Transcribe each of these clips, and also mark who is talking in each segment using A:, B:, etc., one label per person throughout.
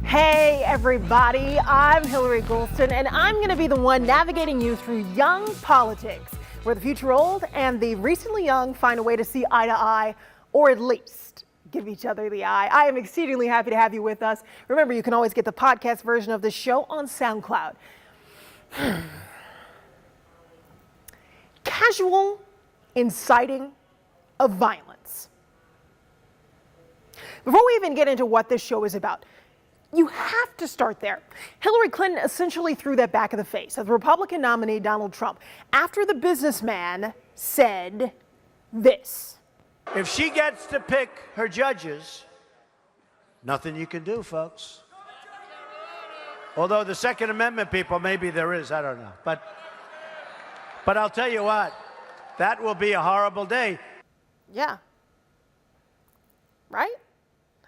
A: Hey everybody, I'm Hilary Golston, and I'm going to be the one navigating you through young politics, where the future old and the recently young find a way to see eye to eye, or at least give each other the eye. I am exceedingly happy to have you with us. Remember, you can always get the podcast version of this show on SoundCloud. Casual inciting of violence. Before we even get into what this show is about, you have to start there. Hillary Clinton essentially threw that back in the face of the Republican nominee Donald Trump after the businessman said this.
B: If she gets to pick her judges, nothing you can do, folks. Although the Second Amendment people, maybe there is, I don't know. But I'll tell you what, that will be a horrible day.
A: Yeah. Right?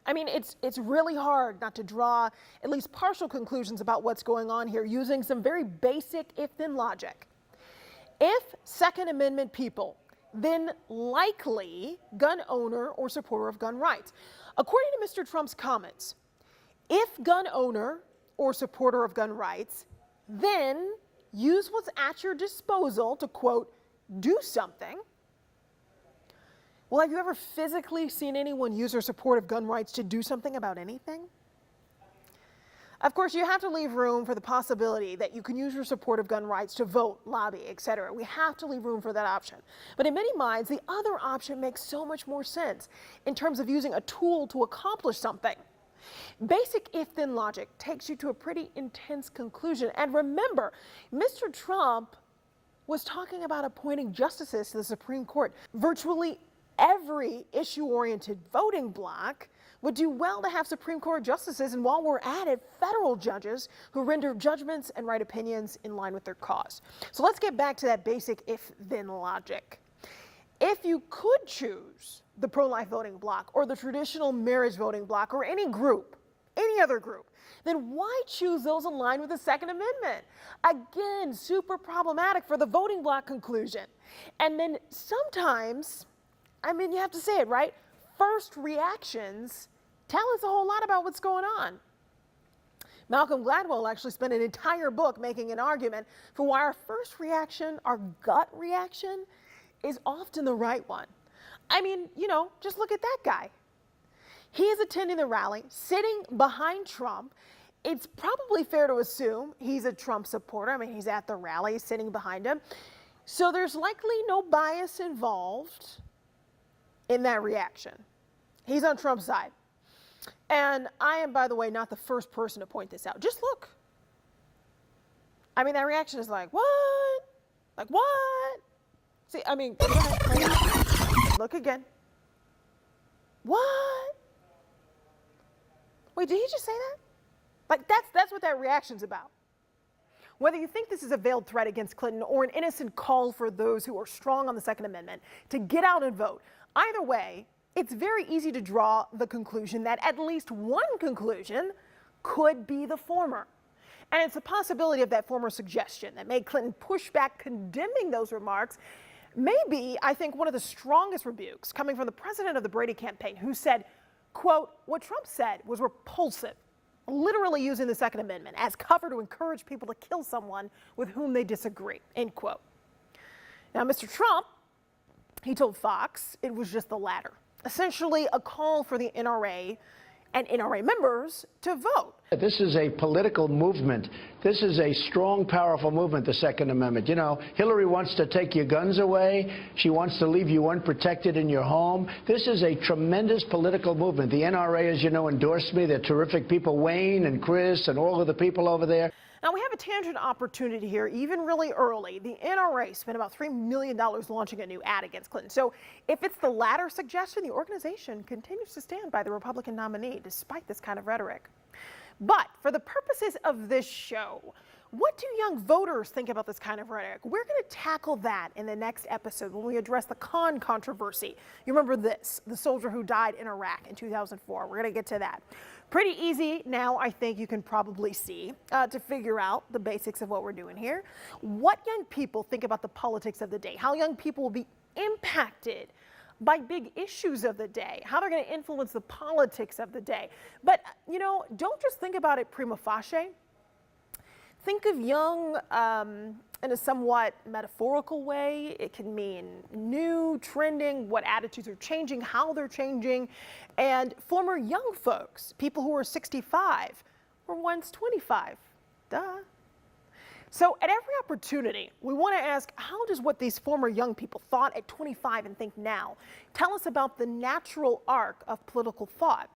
A: I mean, it's really hard not to draw at least partial conclusions about what's going on here using some very basic if-then logic. If Second Amendment people, then likely gun owner or supporter of gun rights. According to Mr. Trump's comments, if gun owner or supporter of gun rights, then use what's at your disposal to, quote, do something. Well, have you ever physically seen anyone use their support of gun rights to do something about anything? Of course, you have to leave room for the possibility that you can use your support of gun rights to vote, lobby, etc. We have to leave room for that option. But in many minds, the other option makes so much more sense in terms of using a tool to accomplish something. Basic if-then logic takes you to a pretty intense conclusion. And remember, Mr. Trump was talking about appointing justices to the Supreme Court. Virtually every issue-oriented voting bloc would do well to have Supreme Court justices, and while we're at it, federal judges who render judgments and write opinions in line with their cause. So let's get back to that basic if-then logic. If you could choose the pro-life voting bloc or the traditional marriage voting bloc or any group, any other group, then why choose those aligned with the Second Amendment? Again, super problematic for the voting bloc conclusion. And then sometimes, I mean, you have to say it, right? First reactions tell us a whole lot about what's going on. Malcolm Gladwell actually spent an entire book making an argument for why our first reaction, our gut reaction, is often the right one. I mean, you know, just look at that guy. He is attending the rally, sitting behind Trump. It's probably fair to assume he's a Trump supporter. I mean, he's at the rally, sitting behind him. So there's likely no bias involved in that reaction. He's on Trump's side. And I am, by the way, not the first person to point this out. Just look. I mean, that reaction is like, what? Like, what? See, I mean, look again. What? Wait, did he just say that? Like, that's what that reaction's about. Whether you think this is a veiled threat against Clinton or an innocent call for those who are strong on the Second Amendment to get out and vote, either way, it's very easy to draw the conclusion that at least one conclusion could be the former. And it's a possibility of that former suggestion that made Clinton push back condemning those remarks. Maybe, I think, one of the strongest rebukes coming from the president of the Brady campaign, who said, quote, what Trump said was repulsive, literally using the Second Amendment as cover to encourage people to kill someone with whom they disagree, end quote. Now, Mr. Trump, he told Fox it was just the latter, essentially a call for the NRA and NRA members to vote.
C: This is a political movement. This is a strong, powerful movement, the Second Amendment. You know, Hillary wants to take your guns away. She wants to leave you unprotected in your home. This is a tremendous political movement. The NRA, as you know, endorsed me. They're terrific people, Wayne and Chris and all of the people over there.
A: Now, we have a tangent opportunity here, even really early. The NRA spent about $3 million launching a new ad against Clinton. So if it's the latter suggestion, the organization continues to stand by the Republican nominee, despite this kind of rhetoric. But for the purposes of this show, what do young voters think about this kind of rhetoric? We're going to tackle that in the next episode when we address the Khan controversy. You remember this, the soldier who died in Iraq in 2004. We're going to get to that. Pretty easy now, I think you can probably see, to figure out the basics of what we're doing here. What young people think about the politics of the day, how young people will be impacted by big issues of the day, how they're going to influence the politics of the day. But, you know, don't just think about it prima facie. Think of young in a somewhat metaphorical way. It can mean new, trending, what attitudes are changing, how they're changing. And former young folks, people who are 65, were once 25. Duh. So at every opportunity, we want to ask, how does what these former young people thought at 25 and think now tell us about the natural arc of political thought?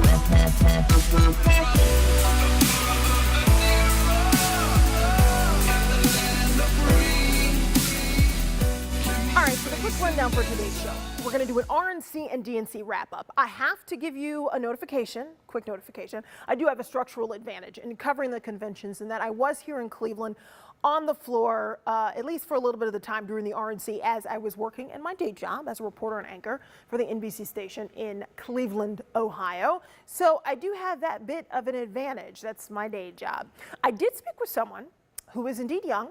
A: All right, so the quick rundown for today's show. We're going to do an RNC and DNC wrap-up. I have to give you a notification, quick notification. I do have a structural advantage in covering the conventions in that I was here in Cleveland on the floor, at least for a little bit of the time during the RNC, as I was working in my day job as a reporter and anchor for the NBC station in Cleveland, Ohio. So I do have that bit of an advantage. That's my day job. I did speak with someone who is indeed young.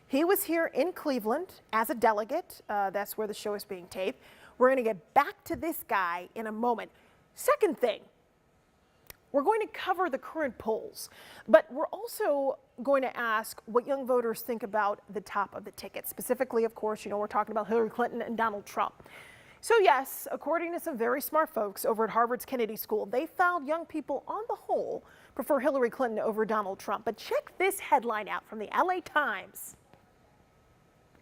A: He was here in Cleveland as a delegate. That's where the show is being taped. We're going to get back to this guy in a moment. Second thing, we're going to cover the current polls, but we're also going to ask what young voters think about the top of the ticket. Specifically, of course, you know, we're talking about Hillary Clinton and Donald Trump. So yes, according to some very smart folks over at Harvard's Kennedy School, they found young people on the whole prefer Hillary Clinton over Donald Trump. But check this headline out from the LA Times.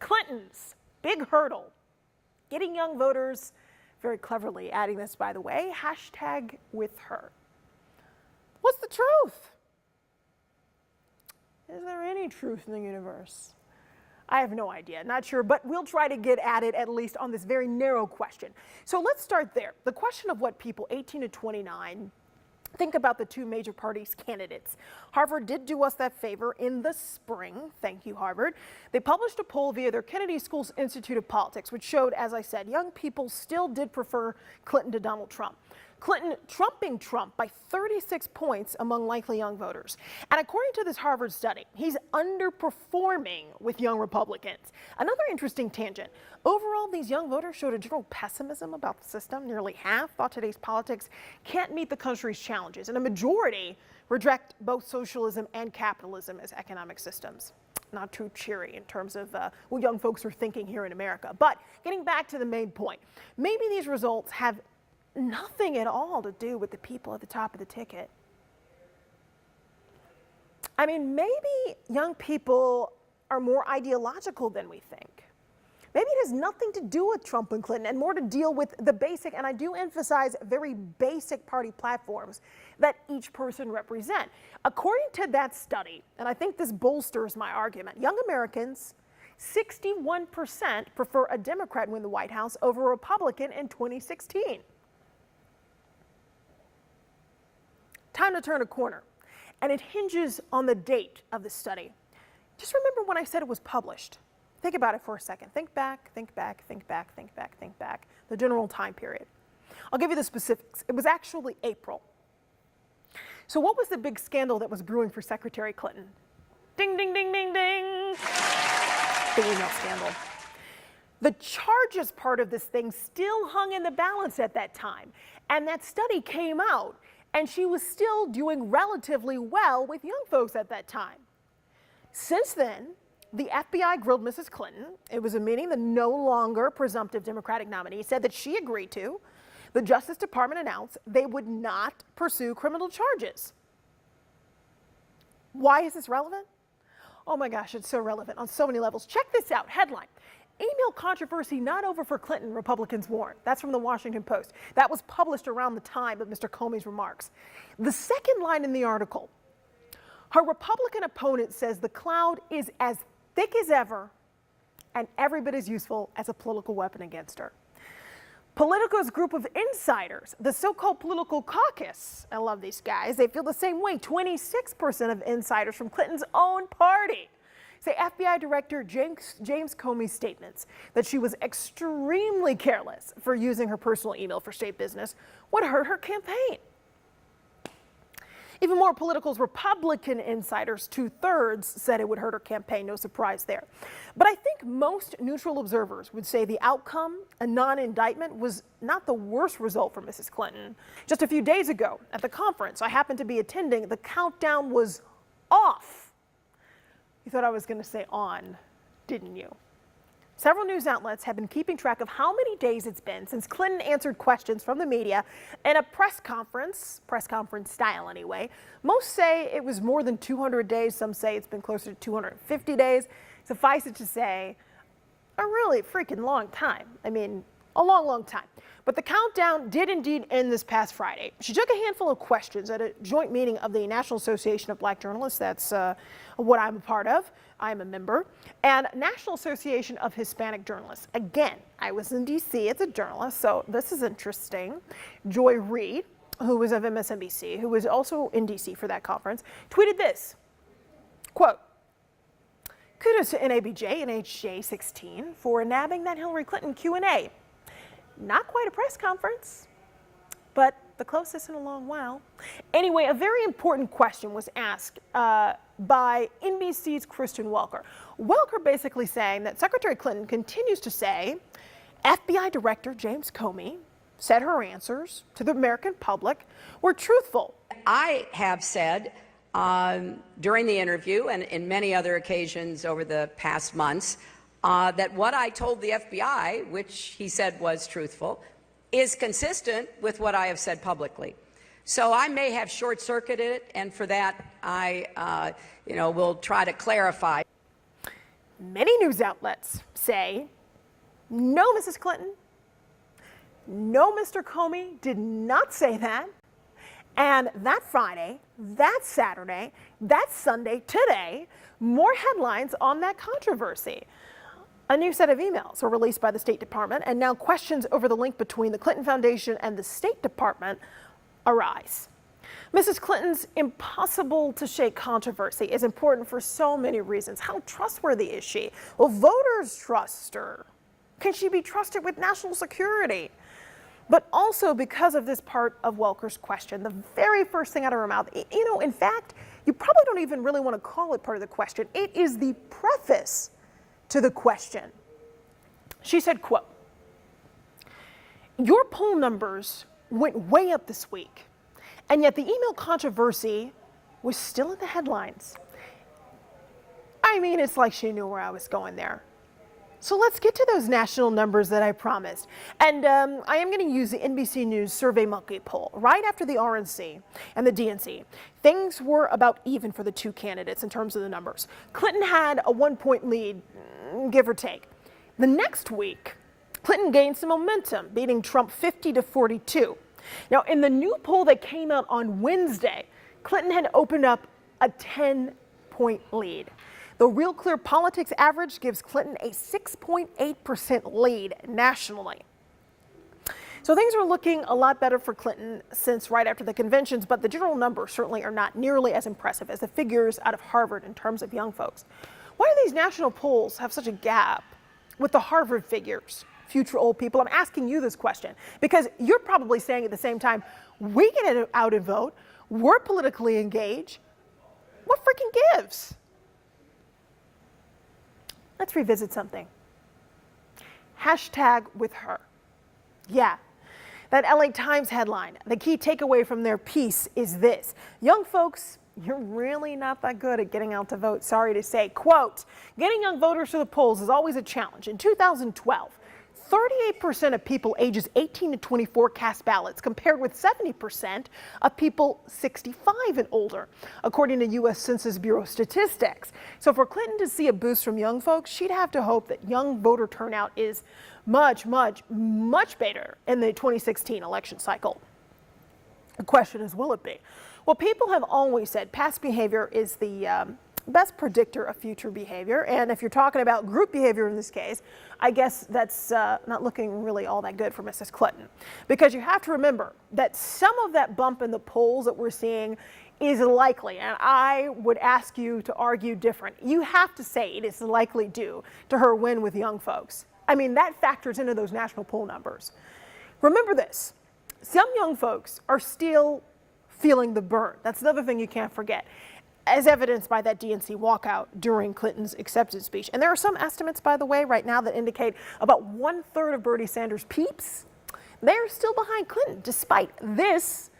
A: Clinton's big hurdle, getting young voters, very cleverly adding this, by the way, hashtag with her. What's the truth? Is there any truth in the universe? I have no idea, not sure, but we'll try to get at it at least on this very narrow question. So let's start there. The question of what people 18 to 29 think about the two major parties' candidates. Harvard did do us that favor in the spring. Thank you, Harvard. They published a poll via their Kennedy School's Institute of Politics, which showed, as I said, young people still did prefer Clinton to Donald Trump. Clinton trumping Trump by 36 points among likely young voters. And according to this Harvard study, he's underperforming with young Republicans. Another interesting tangent. Overall, these young voters showed a general pessimism about the system. Nearly half thought today's politics can't meet the country's challenges, and a majority reject both socialism and capitalism as economic systems. Not too cheery in terms of what young folks are thinking here in America. But getting back to the main point, maybe these results have nothing at all to do with the people at the top of the ticket. I mean, maybe young people are more ideological than we think. Maybe it has nothing to do with Trump and Clinton and more to deal with the basic, and I do emphasize very basic party platforms that each person represent. According to that study, and I think this bolsters my argument, young Americans, 61% prefer a Democrat win the White House over a Republican in 2016. Time to turn a corner, and it hinges on the date of the study. Just remember when I said it was published. Think about it for a second. Think back, think back, think back, think back, think back. The general time period. I'll give you the specifics. It was actually April. So what was the big scandal that was brewing for Secretary Clinton? Ding, ding, ding, ding, ding. The email scandal. The charges part of this thing still hung in the balance at that time. And that study came out, and she was still doing relatively well with young folks at that time. Since then, the FBI grilled Mrs. Clinton. It was a meeting the no longer presumptive Democratic nominee said that she agreed to. The Justice Department announced they would not pursue criminal charges. Why is this relevant? Oh my gosh, it's so relevant on so many levels. Check this out, headline. Email controversy not over for Clinton, Republicans warn. That's from the Washington Post. That was published around the time of Mr. Comey's remarks. The second line in the article, her Republican opponent says the cloud is as thick as ever and every bit as useful as a political weapon against her. Politico's group of insiders, the so-called political caucus, I love these guys, they feel the same way. 26% of insiders from Clinton's own party say FBI Director James Comey's statements that she was extremely careless for using her personal email for state business would hurt her campaign. Even more, Political's Republican insiders, 2/3, said it would hurt her campaign. No surprise there. But I think most neutral observers would say the outcome, a non-indictment, was not the worst result for Mrs. Clinton. Just a few days ago at the conference I happened to be attending, the countdown was off. You thought I was going to say on, didn't you? Several news outlets have been keeping track of how many days it's been since Clinton answered questions from the media in a press conference style anyway. Most say it was more than 200 days. Some say it's been closer to 250 days. Suffice it to say, a really freaking long time. I mean, a long, long time. But the countdown did indeed end this past Friday. She took a handful of questions at a joint meeting of the National Association of Black Journalists. That's what I'm a part of. I'm a member. And National Association of Hispanic Journalists. Again, I was in D.C. as a journalist, so this is interesting. Joy Reid, who was of MSNBC, who was also in D.C. for that conference, tweeted this, quote, "Kudos to NABJ and HJ16 for nabbing that Hillary Clinton Q&A. Not quite a press conference, but the closest in a long while." Anyway, a very important question was asked by NBC's Kristen Welker. Welker basically saying that Secretary Clinton continues to say FBI Director James Comey said her answers to the American public were truthful.
D: I have said during the interview and in many other occasions over the past months that what I told the FBI, which he said was truthful, is consistent with what I have said publicly. So I may have short-circuited it, and for that I will try to clarify.
A: Many news outlets say, no, Mrs. Clinton, no, Mr. Comey did not say that. And that Friday, that Saturday, that Sunday, today, more headlines on that controversy. A new set of emails were released by the State Department, and now questions over the link between the Clinton Foundation and the State Department arise. Mrs. Clinton's impossible-to-shake controversy is important for so many reasons. How trustworthy is she? Will voters trust her? Can she be trusted with national security? But also because of this part of Welker's question, the very first thing out of her mouth, in fact, you probably don't even really want to call it part of the question. It is the preface to the question. She said, quote, "Your poll numbers went way up this week, and yet the email controversy was still in the headlines." I mean, it's like she knew where I was going there. So let's get to those national numbers that I promised. And I am going to use the NBC News SurveyMonkey poll. Right after the RNC and the DNC, things were about even for the two candidates in terms of the numbers. Clinton had a 1-point lead, give or take. The next week, Clinton gained some momentum, beating Trump 50-42. Now, in the new poll that came out on Wednesday, Clinton had opened up a 10-point lead. The Real Clear Politics average gives Clinton a 6.8% lead nationally. So things are looking a lot better for Clinton since right after the conventions, but the general numbers certainly are not nearly as impressive as the figures out of Harvard in terms of young folks. Why do these national polls have such a gap with the Harvard figures? Future old people, I'm asking you this question because you're probably saying at the same time, we get out and vote, we're politically engaged. What freaking gives? Let's revisit something. Hashtag with her. Yeah, that LA Times headline, the key takeaway from their piece is this. Young folks, you're really not that good at getting out to vote, sorry to say. Quote, "Getting young voters to the polls is always a challenge. In 2012, 38% of people ages 18 to 24 cast ballots, compared with 70% of people 65 and older, according to U.S. Census Bureau statistics. So for Clinton to see a boost from young folks, she'd have to hope that young voter turnout is much, much, much better in the 2016 election cycle. The question is, will it be? Well, people have always said past behavior is the best predictor of future behavior. And if you're talking about group behavior in this case, I guess that's not looking really all that good for Mrs. Clinton. Because you have to remember that some of that bump in the polls that we're seeing is likely, and I would ask you to argue different. You have to say it is likely due to her win with young folks. I mean, that factors into those national poll numbers. Remember this, some young folks are still feeling the burn. That's another thing you can't forget, as evidenced by that DNC walkout during Clinton's acceptance speech. And there are some estimates, by the way, right now that indicate about 1/3 of Bernie Sanders' peeps, they're still behind Clinton, despite this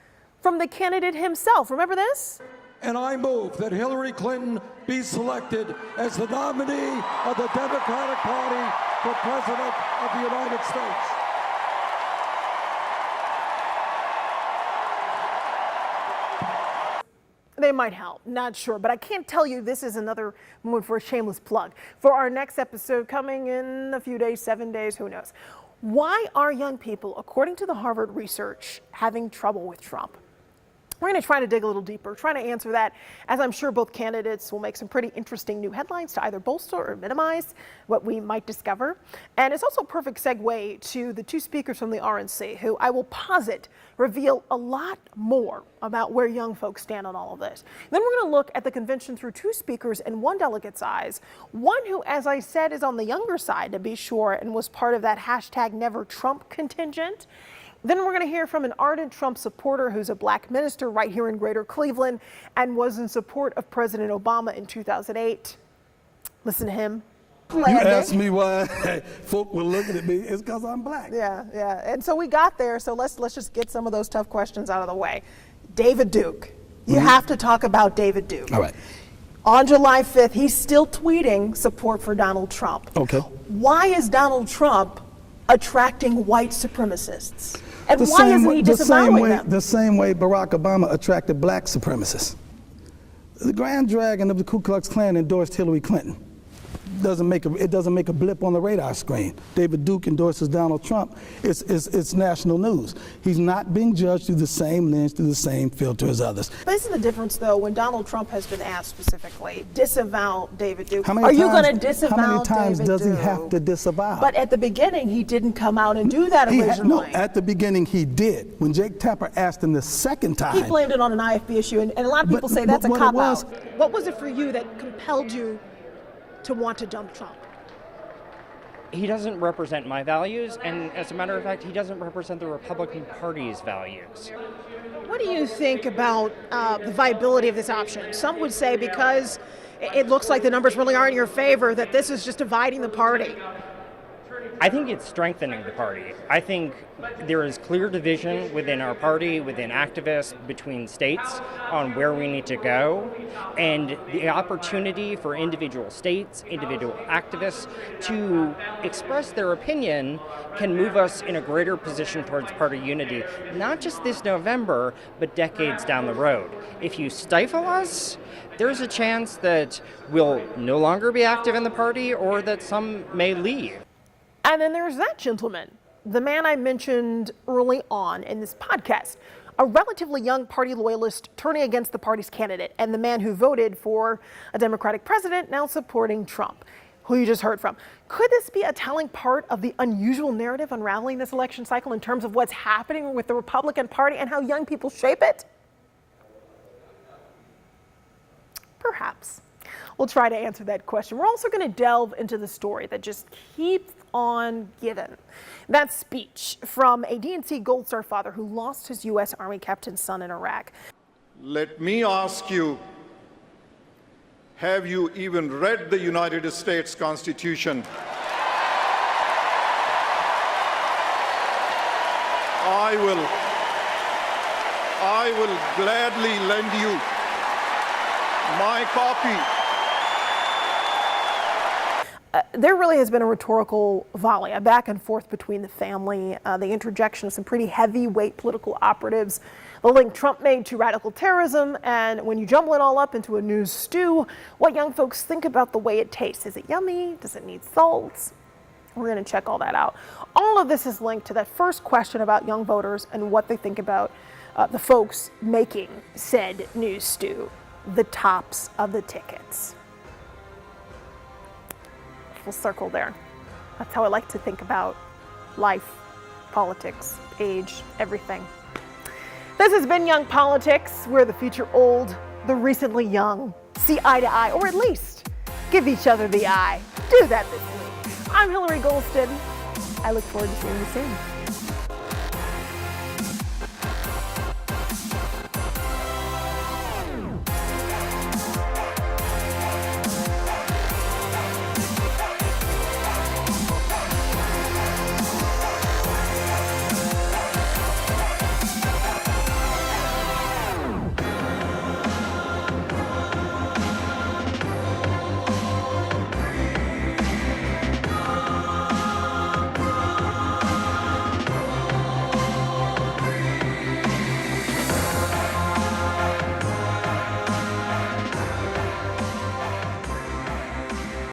A: from the candidate himself. Remember this?
E: And I move that Hillary Clinton be selected as the nominee of the Democratic Party for President of the United States.
A: They might help, not sure, but I can't tell you this is another moment for a shameless plug. For our next episode coming in a few days, 7 days, who knows. Why are young people, according to the Harvard research, having trouble with Trump? We're going to try to dig a little deeper, trying to answer that, as I'm sure both candidates will make some pretty interesting new headlines to either bolster or minimize what we might discover. And it's also a perfect segue to the two speakers from the RNC, who I will posit reveal a lot more about where young folks stand on all of this. Then we're going to look at the convention through two speakers and one delegate's eyes. One who, as I said, is on the younger side, to be sure, and was part of that hashtag Never Trump contingent. Then we're going to hear from an ardent Trump supporter who's a black minister right here in Greater Cleveland and was in support of President Obama in 2008. Listen to him.
F: You asked me why folk were looking at me. It's because I'm black.
A: Yeah. And so we got there. So let's just get some of those tough questions out of the way. David Duke. You have to talk about David Duke.
F: All right.
A: On July 5th, he's still tweeting support for Donald Trump.
F: Okay.
A: Why is Donald Trump attracting white supremacists? And why isn't he disavowing them?
F: The same way Barack Obama attracted black supremacists. The Grand Dragon of the Ku Klux Klan endorsed Hillary Clinton. It doesn't make a blip on the radar screen. David Duke endorses Donald Trump. It's national news. He's not being judged through the same lens, through the same filter as others.
A: But isn't the difference, though, when Donald Trump has been asked specifically, disavow David Duke?
F: Are
A: you going to disavow David Duke?
F: How many times does he have to disavow?
A: But at the beginning, he didn't come out and do that originally.
F: No, at the beginning he did. When Jake Tapper asked him the second time.
A: He blamed it on an IFB issue, and a lot of people say that's a cop-out. What was it for you that compelled you to want to dump Trump?
G: He doesn't represent my values, and as a matter of fact, he doesn't represent the Republican Party's values.
A: What do you think about the viability of this option? Some would say because it looks like the numbers really aren't in your favor, that this is just dividing the party.
G: I think it's strengthening the party. I think there is clear division within our party, within activists, between states on where we need to go. And the opportunity for individual states, individual activists to express their opinion can move us in a greater position towards party unity, not just this November, but decades down the road. If you stifle us, there's a chance that we'll no longer be active in the party or that some may leave.
A: And then there's that gentleman, the man I mentioned early on in this podcast, a relatively young party loyalist turning against the party's candidate, and the man who voted for a Democratic president now supporting Trump, who you just heard from. Could this be a telling part of the unusual narrative unraveling this election cycle in terms of what's happening with the Republican Party and how young people shape it? Perhaps. We'll try to answer that question. We're also going to delve into the story that just keeps on giving. That speech from a DNC Gold Star father who lost his U.S. Army captain's son in Iraq.
H: Let me ask you, have you even read the United States Constitution? I will gladly lend you my copy.
A: There really has been a rhetorical volley, a back and forth between the family, the interjection of some pretty heavyweight political operatives, the link Trump made to radical terrorism, and when you jumble it all up into a news stew, what young folks think about the way it tastes. Is it yummy? Does it need salt? We're going to check all that out. All of this is linked to that first question about young voters and what they think about the folks making said news stew, the tops of the tickets. We'll circle there. That's how I like to think about life, politics, age, everything. This has been Young Politics, where the future old, the recently young see eye to eye, or at least give each other the eye. Do that this week. I'm Hilary Golston. I look forward to seeing you soon.